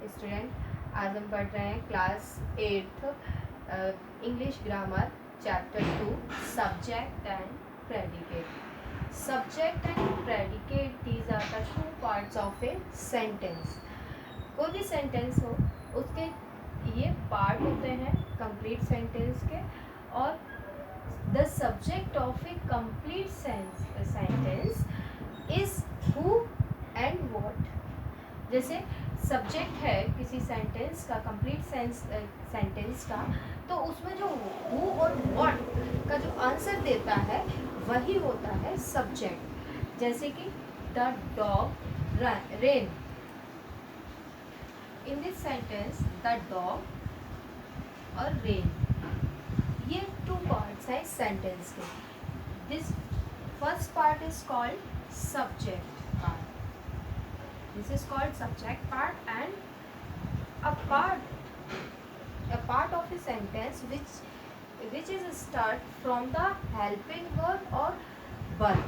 Student, आज हम पढ़ रहे हैं class 8th English grammar chapter 2 subject and predicate. Subject and predicate, these are the two parts of a sentence. कोई भी सेंटेंस हो उसके ये पार्ट होते हैं कंप्लीट सेंटेंस के, और the subject of A complete sentence is who and what. जैसे सब्जेक्ट है किसी सेंटेंस का, कंप्लीट सेंटेंस का, तो उसमें जो हु और व्हाट का जो आंसर देता है वही होता है सब्जेक्ट। जैसे कि the dog rain, in this sentence the dog और रेन, ये टू पार्ट्स हैं सेंटेंस के। This first part is called subject part. This is called subject part, and a part of a sentence which is start from the helping verb or verb,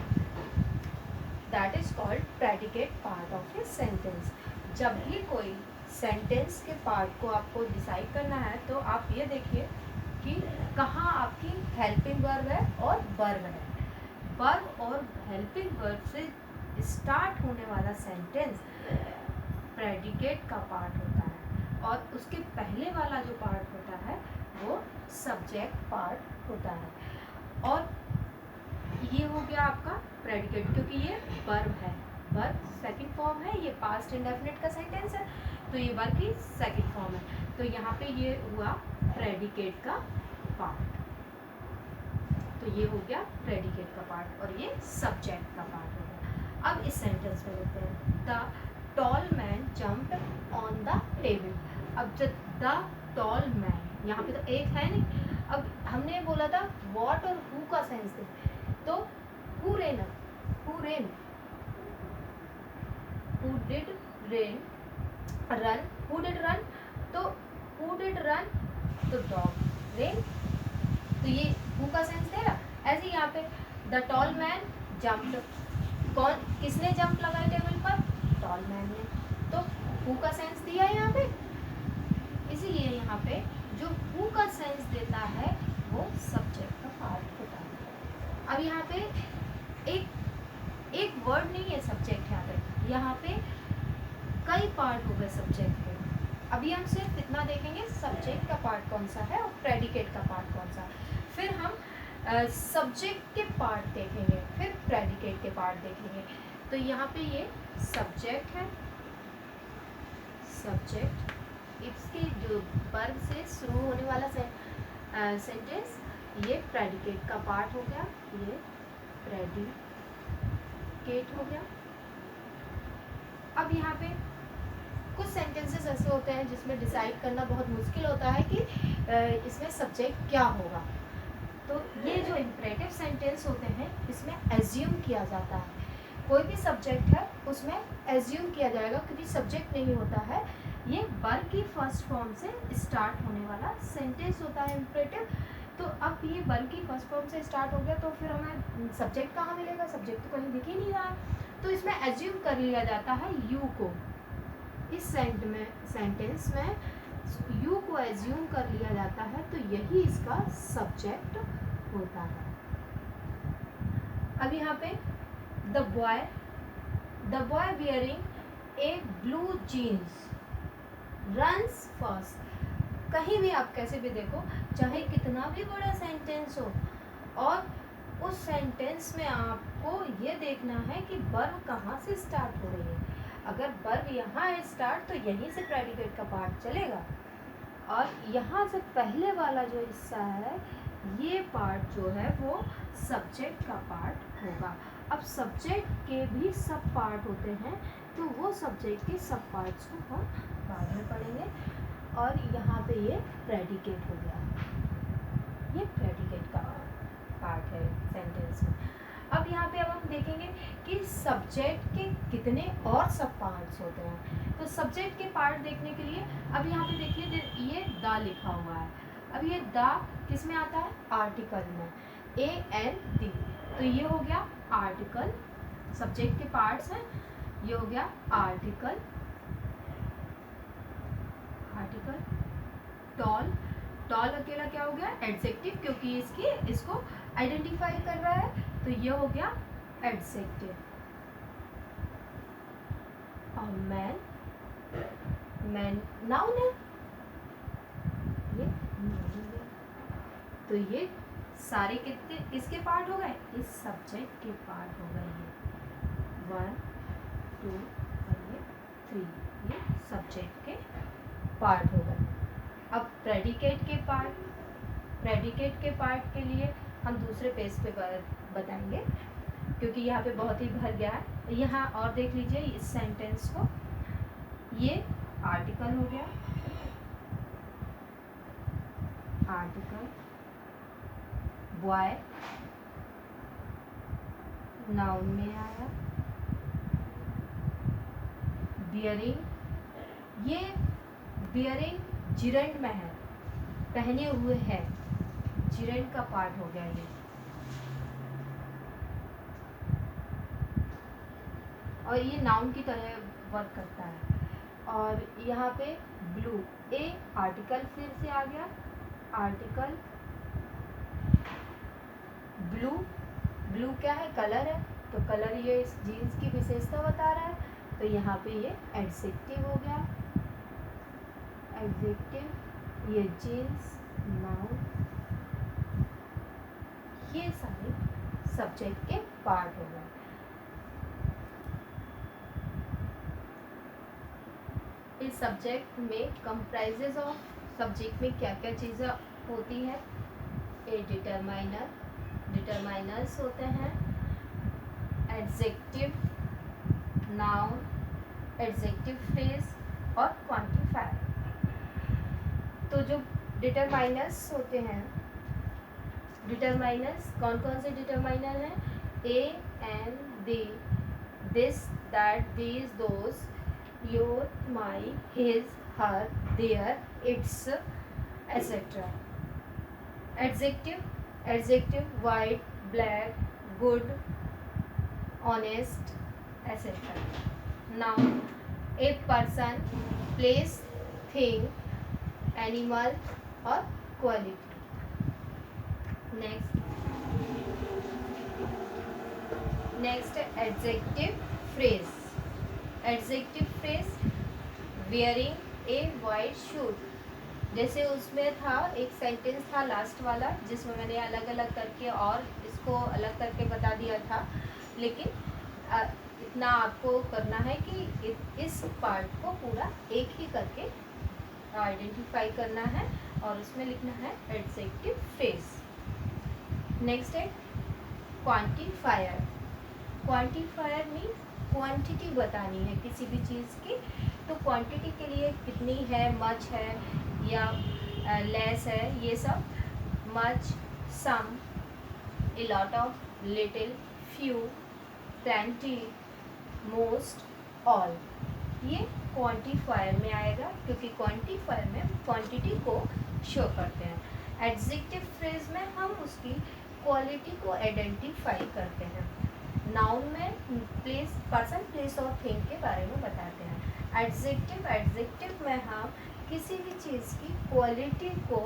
that is called predicate part of a sentence. जब भी कोई sentence के part को आपको decide करना है तो आप ये देखिए कि कहाँ आपकी हेल्पिंग वर्ब है और वर्ब है। वर्ब और हेल्पिंग वर्ब से स्टार्ट होने वाला सेंटेंस प्रेडिकेट का पार्ट होता है, और उसके पहले वाला जो पार्ट होता है वो सब्जेक्ट पार्ट होता है। और ये हो गया आपका प्रेडिकेट, क्योंकि ये वर्ब है, वर्ब सेकंड फॉर्म है, ये पास्ट इंडेफिनिट का सेंटेंस है तो ये वर्ब की सेकंड फॉर्म है, तो यहाँ पे ये हुआ प्रेडिकेट का पार्ट। तो ये हो गया प्रेडिकेट का पार्ट और ये सब्जेक्ट का पार्ट हो गया। अब इस सेंटेंस में देखते हैं, the tall man jumped on the table. अब जब द टॉल मैन, यहाँ पे तो एक है नहीं, अब हमने बोला था व्हाट और हु का सेंस दे, तो who rain, who rain, who did rain run, who did run, तो हु डिड रन तो डॉग रेन, तो ये हु का सेंस दे रहा। ऐसे ही यहाँ पे द टॉल मैन जंप्ड, कौन किसने जंप लगाया टेबल पर, टॉल मैन ने, तो हु का सेंस दिया है यहाँ पे। इसीलिए यहाँ पे जो हु का सेंस देता है वो सब्जेक्ट का पार्ट होता है। अब यहाँ पे एक वर्ड नहीं है सब्जेक्ट, यहाँ पे कई पार्ट हो गए सब्जेक्ट के। अभी हम सिर्फ इतना देखेंगे सब्जेक्ट का पार्ट कौन सा है और प्रेडिकेट का पार्ट कौन सा, फिर हम सब्जेक्ट के पार्ट देखेंगे, फिर प्रेडिकेट के पार्ट देखेंगे। तो यहाँ पे ये सब्जेक्ट है, सब्जेक्ट, इसके जो वर्ब से शुरू होने वाला सेंटेंस, ये प्रेडिकेट का पार्ट हो गया, ये प्रेडिकेट हो गया। अब यहाँ पे कुछ सेंटेंसेस ऐसे होते हैं जिसमें डिसाइड करना बहुत मुश्किल होता है कि इसमें सब्जेक्ट क्या होगा। तो ये जो इम्परेटिव सेंटेंस होते हैं इसमें एज्यूम किया जाता है, कोई भी सब्जेक्ट है उसमें एज्यूम किया जाएगा, क्योंकि सब्जेक्ट नहीं होता है, ये वर्ब की फर्स्ट फॉर्म से स्टार्ट होने वाला सेंटेंस होता है इम्परेटिव। तो अब ये वर्ब की फर्स्ट फॉर्म से स्टार्ट हो गया तो फिर हमें सब्जेक्ट कहाँ मिलेगा, सब्जेक्ट तो कहीं दिख ही नहीं रहा, तो इसमें एज्यूम कर लिया जाता है यू को। इस सेंटेंस में यू को एज्यूम कर लिया जाता है, तो यही इसका सब्जेक्ट होता है। अब यहाँ पे the boy wearing a blue jeans runs fast. कहीं भी आप कैसे भी देखो, चाहे कितना भी बड़ा सेंटेंस हो, और उस सेंटेंस में आपको ये देखना है कि वर्ब कहाँ से स्टार्ट हो रही है। अगर वर्ब यहाँ है स्टार्ट तो यहीं से प्रेडिकेट का पार्ट चलेगा, और यहाँ से पहले वाला जो हिस्सा है ये पार्ट जो है वो सब्जेक्ट का पार्ट होगा। अब सब्जेक्ट के भी सब पार्ट होते हैं, तो वो सब्जेक्ट के सब पार्ट्स को हम बाद में पढ़ेंगे। और यहाँ पे ये प्रेडिकेट हो गया, ये प्रेडिकेट का पार्ट है सेंटेंस में। अब यहाँ पे अब हम देखेंगे कि सब्जेक्ट के कितने और सब पार्ट्स होते हैं। तो सब्जेक्ट के पार्ट देखने के लिए अब यहाँ पे देखिए ये द लिखा हुआ है। अब ये द किस में आता है, आर्टिकल में, AND, तो ये हो गया आर्टिकल, सब्जेक्ट के पार्ट्स हैं, ये हो गया आर्टिकल, आर्टिकल टॉल, टॉल अकेला क्या हो गया, एडजेक्टिव, क्योंकि इसको आइडेंटिफाई कर रहा है, तो ये हो गया एडजेक्टिव। और मैन, मैन नाउन है, ये noun है। तो ये सारे कितने किसके पार्ट हो गए, इस सब्जेक्ट के पार्ट हो गए हैं। 1 2 और ये 3, ये सब्जेक्ट के पार्ट हो गए। अब प्रेडिकेट के पार्ट, प्रेडिकेट के पार्ट के लिए हम दूसरे पेज पे बताएंगे, क्योंकि यहाँ पे बहुत ही भर गया है। यहाँ और देख लीजिए इस सेंटेंस को, ये आर्टिकल हो गया, आर्टिकल, बॉय नाउन में आया, बियरिंग, ये बियरिंग जिरंड में है, पहने हुए है, जिरंड का पार्ट हो गया ये। और ये नाउन की तरह वर्क करता है। और यहाँ पे ब्लू, ए आर्टिकल फिर से आ गया, आर्टिकल ब्लू, ब्लू क्या है, कलर है, तो कलर ये इस जीन्स की विशेषता बता रहा है, तो यहाँ पे ये एडजेक्टिव हो गया, एडजेक्टिव, ये जीन्स, नाउन, ये सारे सब्जेक्ट के पार्ट हो गए। इस सब्जेक्ट में कंप्राइजेज ऑफ, सब्जेक्ट में क्या क्या चीज़ें होती है, ए डिटरमाइनर, डिटरमाइनर्स होते हैं, एडजेक्टिव, नाउन, एडजेक्टिव फ्रेज और क्वांटिफायर। तो जो डिटरमाइनर्स होते हैं, डिटरमाइनर्स कौन कौन से डिटरमाइनर हैं, a and the, this that these those, your my his her their its etcetera. Adjective, adjective white black good honest etcetera. Noun a person place thing animal और quality. Next adjective phrase, adjective phrase wearing a white suit, जैसे उसमें था एक sentence था last वाला जिसमें मैंने अलग अलग करके और इसको अलग करके बता दिया था, लेकिन इतना आपको करना है कि इस पार्ट को पूरा एक ही करके आइडेंटिफाई करना है और उसमें लिखना है एडजेक्टिव फ्रेज। नेक्स्ट है क्वांटिफायर, क्वांटिफायर मीन क्वांटिटी बतानी है किसी भी चीज़ की, तो क्वांटिटी के लिए कितनी है, मच है या लेस है, ये सब, much, some, a lot of, little, few, plenty, most, all, ये क्वांटिफायर में आएगा, क्योंकि क्वांटिफायर में क्वांटिटी को शो करते हैं। एडजेक्टिव फ्रेज में हम उसकी क्वालिटी को आइडेंटिफाई करते हैं। नाउन में प्लेस, पर्सन, प्लेस और थिंग के बारे में बताते हैं। एडजेक्टिव, एडजेक्टिव में हम किसी भी चीज़ की क्वालिटी को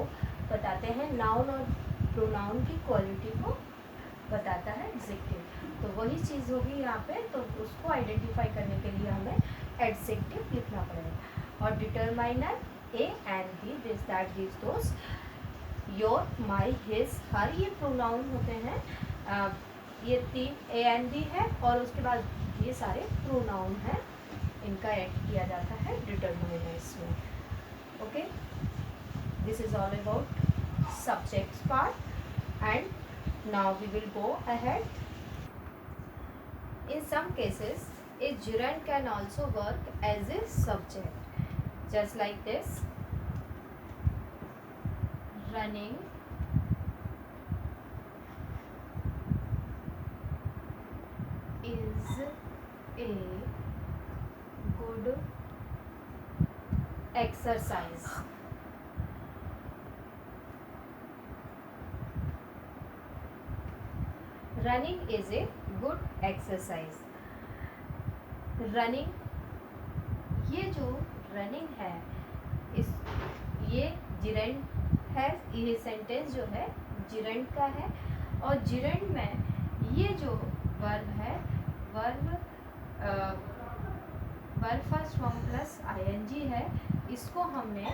बताते हैं, नाउन और प्रोनाउन की क्वालिटी को बताता है एडजेक्टिव, तो वही चीज़ होगी यहाँ पे, तो उसको आइडेंटिफाई करने के लिए हमें एडजेक्टिव लिखना पड़ेगा। और determiner A and B, this that this those, your my his her, ये प्रोनाउन होते हैं, ये 3 ए एंड बी है और उसके बाद ये सारे प्रोनाउन हैं, इनका ऐड किया जाता है डिटरमाइनर्स में। Okay, this is all about subjects part and now we will go ahead. In some cases, a gerund can also work as a subject, just like this. Running is a good exercise. Running is a good exercise. Running, ये जो running है इस ये जिरेंड है, ये sentence जो है जिरेंड का है, और जिरेंड में ये जो वर्ब है, verb first form plus ING है, इसको हमने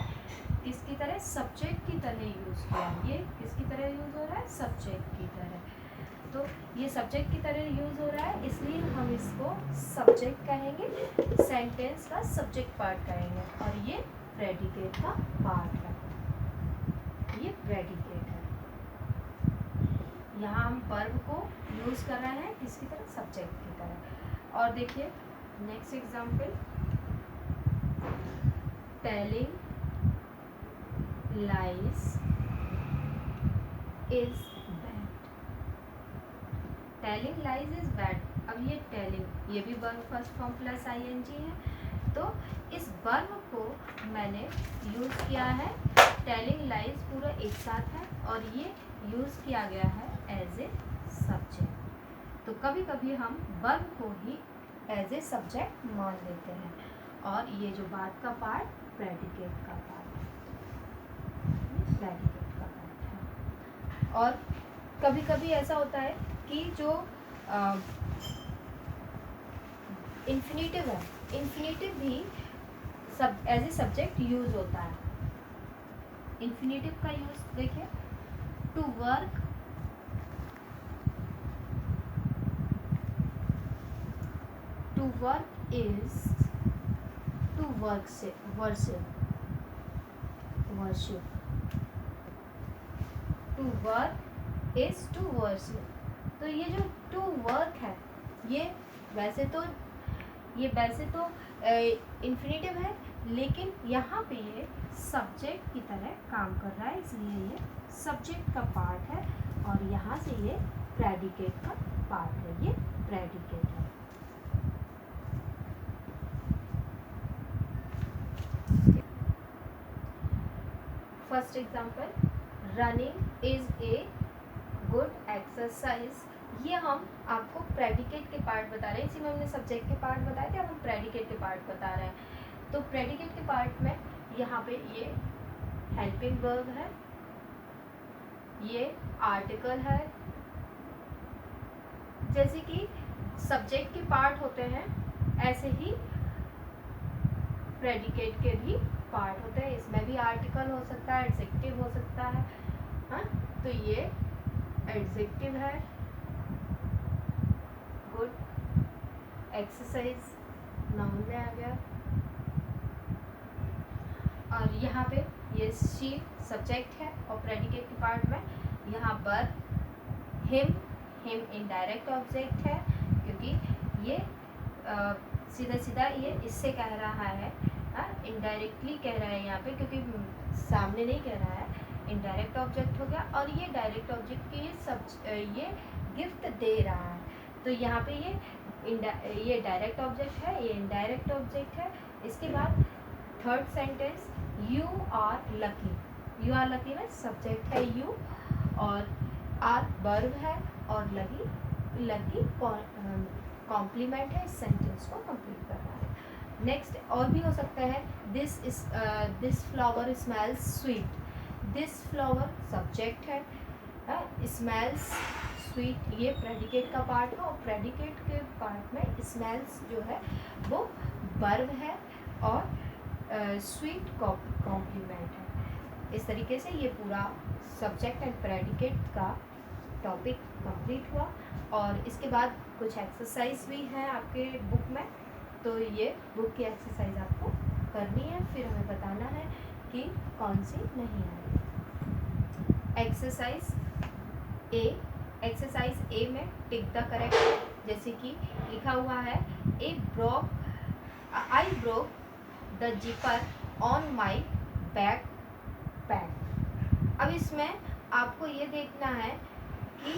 किसकी तरह, सब्जेक्ट की तरह यूज़ किया। ये किसकी तरह यूज़ हो रहा है, सब्जेक्ट की तरह। तो ये सब्जेक्ट की तरह यूज़ हो रहा है, इसलिए हम इसको सब्जेक्ट कहेंगे, सेंटेंस का सब्जेक्ट पार्ट कहेंगे, और ये प्रेडिकेट का पार्ट है, ये प्रेडिकेट है। यहाँ हम वर्ब को यूज़ कर रहे हैं किसकी तरह, सब्जेक्ट की तरह। और देखिए next example, telling lies is bad. Telling lies is bad. अब ये टेलिंग, ये भी verb first form plus ING है, तो इस वर्ब को मैंने यूज़ किया है, टेलिंग लाइज पूरा एक साथ है, और ये यूज़ किया गया है एज ए सब्जेक्ट। तो कभी कभी हम वर्ब को ही एज ए सब्जेक्ट मान लेते हैं, और ये जो बात का पार्ट प्रेडिकेट का पार्ट है, प्रेडिकेट का पार्ट है। और कभी कभी ऐसा होता है कि जो इन्फिनेटिव है, इन्फिनेटिव भी सब एज ए सब्जेक्ट यूज होता है। इन्फिनेटिव का यूज देखिए, to work, to work is to work से worship, worship, to work is to worship. तो ये जो टू वर्क है, ये वैसे तो इन्फिनेटिव है, लेकिन यहाँ पे ये सब्जेक्ट की तरह काम कर रहा है, इसलिए ये सब्जेक्ट का पार्ट है, और यहाँ से ये प्रेडिकेट का पार्ट है, ये प्रेडिकेट है। First example, running is a good exercise. ये हम आपको प्रेडिकेट के पार्ट बता रहे हैं, इसी में हमने सब्जेक्ट के पार्ट बताए थे, अब हम प्रेडिकेट के पार्ट बता रहे हैं। तो प्रेडिकेट के पार्ट में यहाँ पे ये हेल्पिंग वर्ब है, ये आर्टिकल है, जैसे कि सब्जेक्ट के पार्ट होते हैं ऐसे ही प्रेडिकेट के भी पार्ट होते हैं। इसमें भी आर्टिकल हो सकता है, एडजेक्टिव हो सकता है, हाँ। तो ये एडजेक्टिव है, गुड एक्सरसाइज नाउन में आ गया, और यहाँ पे ये शी सब्जेक्ट है, और प्रेडिकेट के पार्ट में यहाँ पर हिम इनडायरेक्ट ऑब्जेक्ट है, क्योंकि ये सीधा सीधा ये इससे कह रहा है, इनडायरेक्टली कह रहा है यहाँ पे, क्योंकि सामने नहीं कह रहा है, इनडायरेक्ट ऑब्जेक्ट हो गया। और ये डायरेक्ट ऑब्जेक्ट की ये गिफ्ट दे रहा है, तो यहाँ पे ये डायरेक्ट ऑब्जेक्ट है, ये इनडायरेक्ट ऑब्जेक्ट है। इसके बाद third sentence, you are lucky. You are lucky में सब्जेक्ट है यू, और आर वर्ब है, और लकी कॉम्प्लीमेंट है, इस सेंटेंस को कंप्लीट कर रहा है। नेक्स्ट और भी हो सकता है, this flower smells sweet. This flower subject है, स्मेल्स स्वीट ये प्रेडिकेट का पार्ट है, और प्रेडिकेट के पार्ट में स्मेल्स जो है वो वर्ब है, और स्वीट कॉम्प्लीमेंट है। इस तरीके से ये पूरा सब्जेक्ट एंड प्रेडिकेट का टॉपिक कंप्लीट हुआ। और इसके बाद कुछ एक्सरसाइज भी हैं आपके बुक में, तो ये बुक की एक्सरसाइज आपको करनी है, फिर हमें बताना है कि कौन सी नहीं है। एक्सरसाइज ए में टिक द करेक्ट, जैसे कि लिखा हुआ है, I broke the zipper on my back pack. अब इसमें आपको ये देखना है कि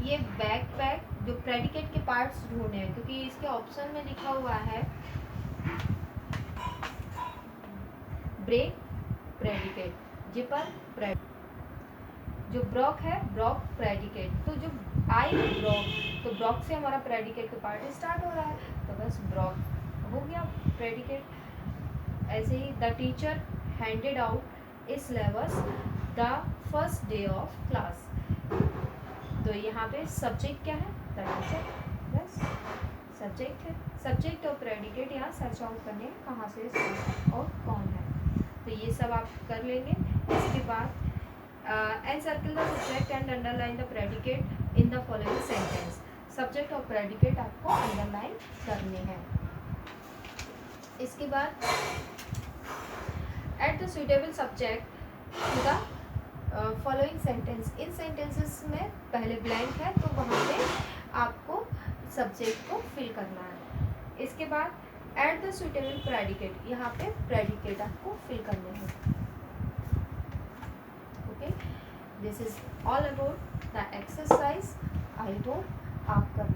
ये बैक पैक जो प्रेडिकेट के पार्ट्स ढूंढे हैं, क्योंकि इसके ऑप्शन में लिखा हुआ है ब्रेक प्रेडिकेट, जिपर प्रेडिकेट, जो ब्रॉक है ब्रॉक प्रेडिकेट। तो जो आई ब्रॉक, तो ब्रॉक से हमारा प्रेडिकेट का पार्ट स्टार्ट हो रहा है, तो बस ब्रॉक हो गया प्रेडिकेट। ऐसे ही the teacher handed out a syllabus the first day of class. तो यहाँ पे सब्जेक्ट क्या है, दैट इज बस सब्जेक्ट है. सब्जेक्ट और प्रेडिकेट यहाँ सर्च आउट करने हैं कहाँ से और कौन है. तो ये सब आप कर लेंगे. इसके बाद encircle the subject and underline the predicate in the following sentence. Subject और प्रेडिकेट आपको अंडरलाइन करने हैं. इसके बाद add the suitable subject to the following sentence. In sentences में पहले blank है तो वहाँ पे आपको सब्जेक्ट को फिल करना है. इसके बाद add the suitable predicate. यहाँ पे predicate आपको फिल करने हैं. Okay, this is all about the exercise. I hope आप कर